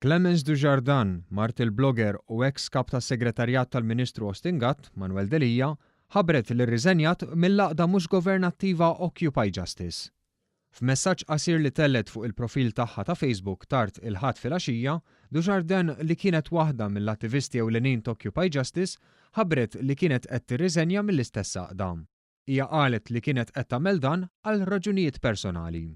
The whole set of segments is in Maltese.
Clemence Dujardin, mart il-blogger u ex-kap tas-Segretarjat tal-Ministru Ostingat, Manuel Delija, ħabbret li rriżenjat mill-laqda mhux governattiva Occupy Justice. F'messaġġ qasir li tellet fuq il-profil tagħha ta' Facebook tard il-ħadd filgħaxija, Dujardin li kienet waħda mill-attivisti ewlenin ta' Occupy Justice ħabbret li kienet qed tirriżenja mill-istess għaqda. Hija qalet li kienet qed tagħmel dan għal raġunijiet personali.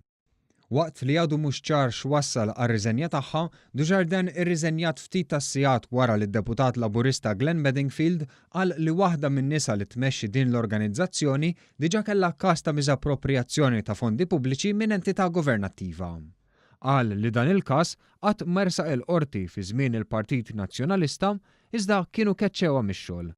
Waqt li għadu mhux ċar x'wassal għar-riżenja tagħha, Dujardin irriżenjat ftit tas-sigħat wara li d-deputat Laburista Glenn Bedingfield qal li waħda min-nisa li tmexxi din l-organizzazzjoni diġà kellha każ ta' miżappropriazzjoni ta' fondi pubbliċi minn entità governattiva. Qal li dan il-każ qatt mersaq il-qorti fi żmien il-Partit Nazzjonalista iżda kienu keċċewha mix-xogħol.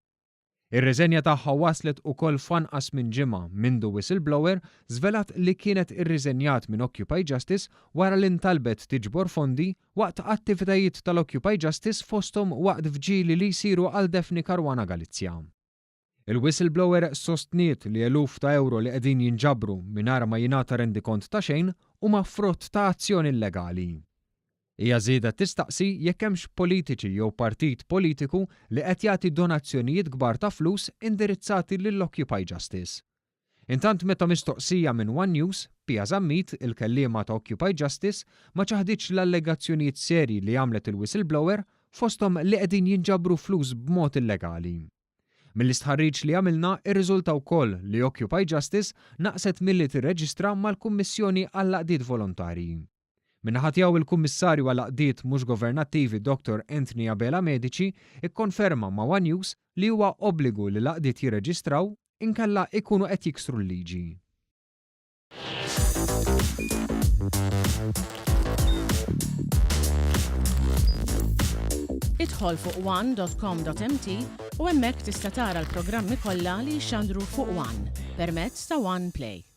Ir-riżenja tagħha waslet ukoll f'anqas minn ġimgħa mindu whistleblower żvelat li kienet irriżenjat minn Occupy Justice wara li ntalbet tiġbor fondi waqt attivitajiet tal-Occupy Justice fosthom waqt fġieli li jsiru għal Defni Caruana Galizja. Il-whistleblower sostniet li eluf ta' euro li qegħdin jinġabru mingħajr ma jingħata rendikont ta' xejn huma frott ta' azzjoni illegali. Hija żieda tistaqsi jekk hemmx politiċi jew partit politiku li qed jagħti donazzjonijiet kbar ta' flus indirizzati lill-Occupy Justice. Intant meta mistoqsija minn One News, Pia Żammit, il-kelliema ta' Occupy Justice, ma ċaħditx l-allegazzjonijiet serji li għamlet il-whistleblower fosthom li qegħdin jinġabru flus b'mod illegali. Mill-istħarriġ li għamilna irriżulta wkoll li Occupy Justice naqset milli tirreġistra mal-Kummissjoni għall-Għaqdiet Volontarji. Minnaħa tiegħu il-Kummissarju għall-Għaqdiet mhux governattivi Dr. Anthony Abela Medici ikkonferma ma' One News li huwa obbligu li l-għaqdiet jirreġistraw inkella ikunu qed jiksru l-liġi. Idħol fuq one.com.mt u hemmhekk tista' tara l-programmi kollha li jxandru fuq One permezz ta' One Play.